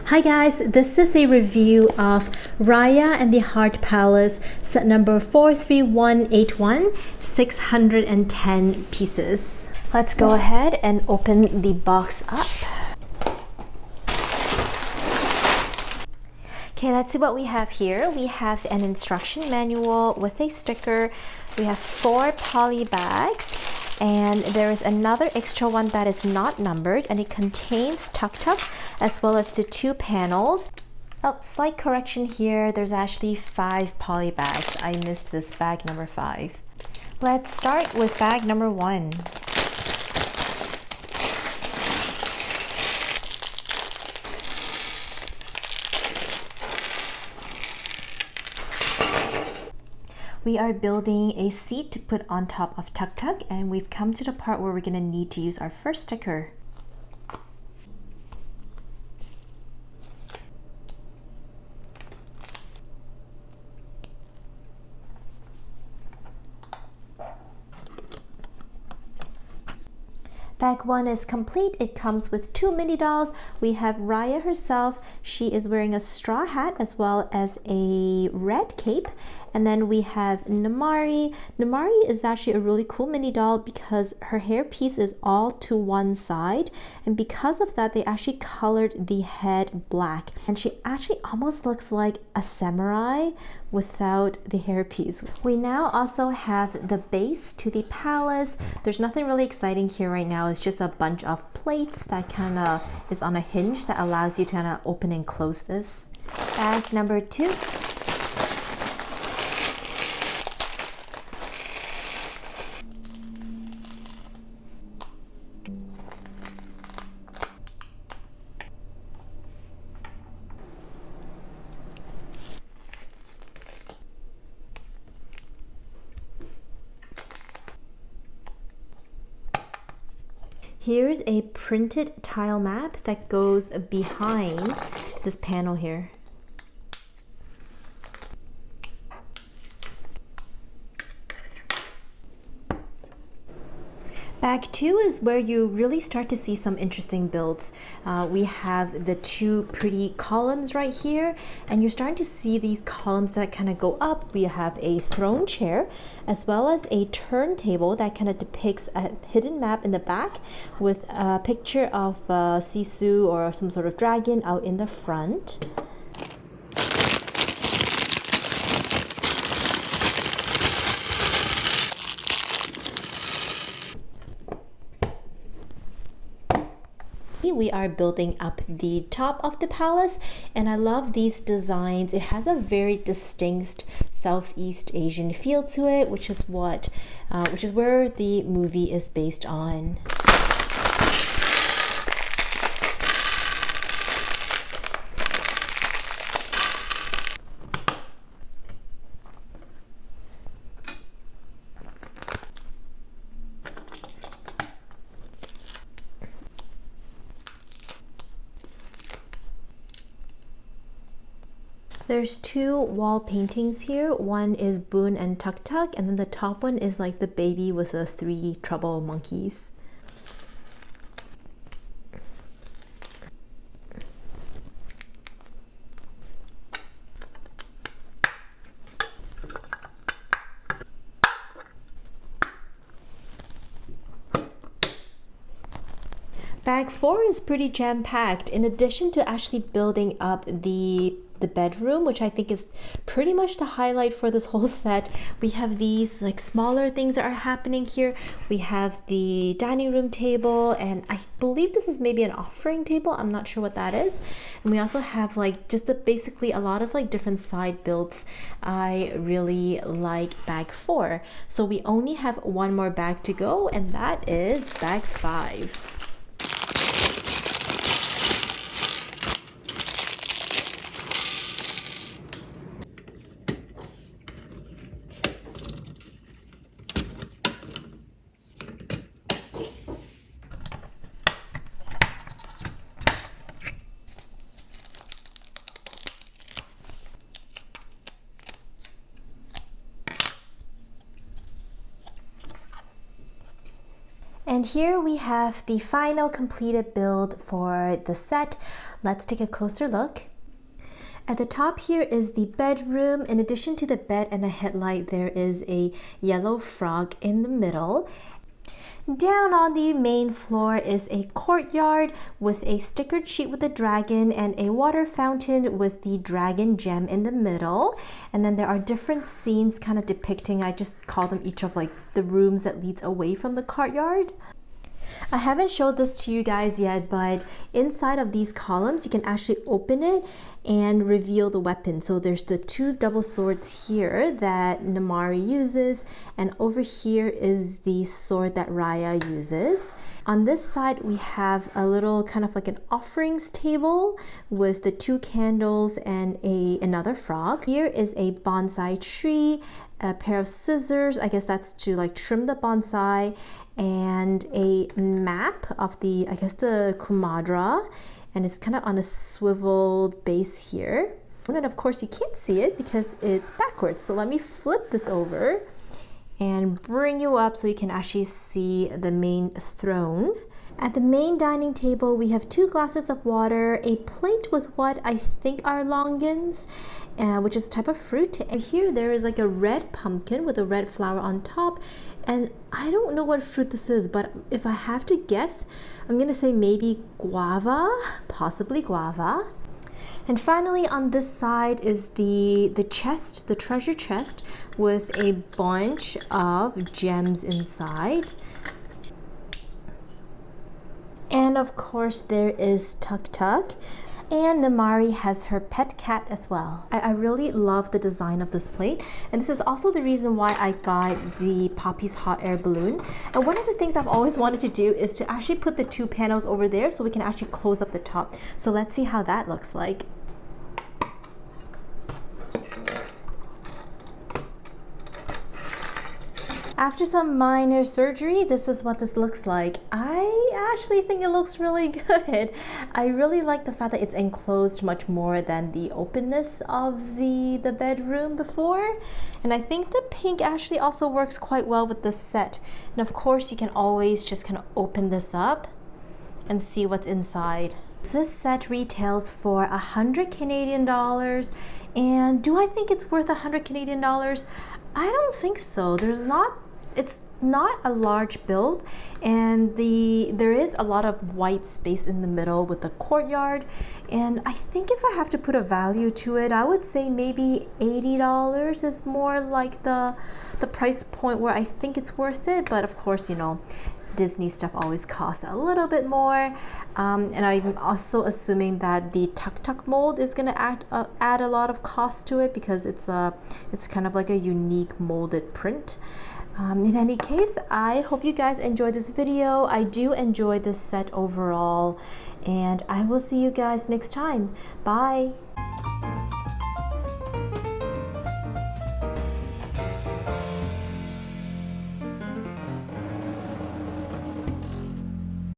Hi guys, this is a review of Raya and the Heart Palace set number 43181, 610 pieces. Let's go ahead and open the box up. Okay, let's see what we have here. We have an instruction manual with a sticker. We have 4 poly bags. And there is another extra one that is not numbered, and it contains tuk-tuk as well as the 2 panels. Oh, slight correction here. There's actually 5 poly bags. I missed this bag number 5. Let's start with bag number 1. We are building a seat to put on top of tuk-tuk, and we've come to the part where we're going to need to use our first sticker. Bag 1 is complete. It comes with 2 mini dolls. We have Raya herself. She is wearing a straw hat as well as a red cape. And then we have Namari. Namari is actually a really cool mini doll because her hair piece is all to one side. And because of that, they actually colored the head black. And she actually almost looks like a samurai without the hairpiece. We now also have the base to the palace. There's nothing really exciting here right now. It's just a bunch of plates that kind of is on a hinge that allows you to kind of open and close this. Bag number 2. Here's a printed tile map that goes behind this panel here. Bag 2 is where you really start to see some interesting builds. We have the 2 pretty columns right here, and you're starting to see these columns that kind of go up. We have a throne chair as well as a turntable that kind of depicts a hidden map in the back with a picture of Sisu or some sort of dragon out in the front. We are building up the top of the palace, and I love these designs. It has a very distinct Southeast Asian feel to it, which is where the movie is based on. There's 2 wall paintings here. One is Boon and Tuk-Tuk, and then the top one is like the baby with the 3 trouble monkeys. Bag 4 is pretty jam-packed. In addition to actually building up the bedroom, which I think is pretty much the highlight for this whole set, we have these like smaller things that are happening here. We have the dining room table, and I believe this is maybe an offering table. I'm not sure what that is. And we also have like basically a lot of like different side builds. I really like bag 4. So we only have one more bag to go, and that is bag 5. And here we have the final completed build for the set. Let's take a closer look. At the top here is the bedroom. In addition to the bed and a headlight, there is a yellow frog in the middle. Down on the main floor is a courtyard with a stickered sheet with a dragon and a water fountain with the dragon gem in the middle. And then there are different scenes kind of depicting, I just call them each of like the rooms that leads away from the courtyard. I haven't showed this to you guys yet, but inside of these columns, you can actually open it and reveal the weapon. So there's the two double swords here that Namaari uses, and over here is the sword that Raya uses. On this side, we have a little kind of like an offerings table with the two candles and another frog. Here is a bonsai tree, a pair of scissors, I guess that's to like trim the bonsai, and a map of the, I guess the Kumadra, and it's kind of on a swiveled base here. And of course you can't see it because it's backwards. So let me flip this over and bring you up so you can actually see the main throne. At the main dining table, we have 2 glasses of water, a plate with what I think are longans, which is a type of fruit. And here there is like a red pumpkin with a red flower on top. And I don't know what fruit this is, but if I have to guess, I'm gonna say maybe guava, possibly guava. And finally on this side is the chest, the treasure chest with a bunch of gems inside. And of course there is Tuk Tuk. And Namaari has her pet cat as well. I really love the design of this plate, and this is also the reason why I got the Poppy's hot air balloon. And one of the things I've always wanted to do is to actually put the 2 panels over there so we can actually close up the top. So let's see how that looks like. After some minor surgery, this is what this looks like. I actually think it looks really good. I really like the fact that it's enclosed much more than the openness of the bedroom before. And I think the pink actually also works quite well with this set. And of course, you can always just kind of open this up and see what's inside. This set retails for 100 Canadian dollars. And do I think it's worth 100 Canadian dollars? I don't think so. It's not a large build, and there is a lot of white space in the middle with the courtyard. And I think if I have to put a value to it, I would say maybe $80 is more like the price point where I think it's worth it. But of course, you know, Disney stuff always costs a little bit more, and I'm also assuming that the Tuk Tuk mold is going to add a lot of cost to it because it's kind of like a unique molded print. In any case, I hope you guys enjoyed this video. I do enjoy this set overall, and I will see you guys next time. Bye!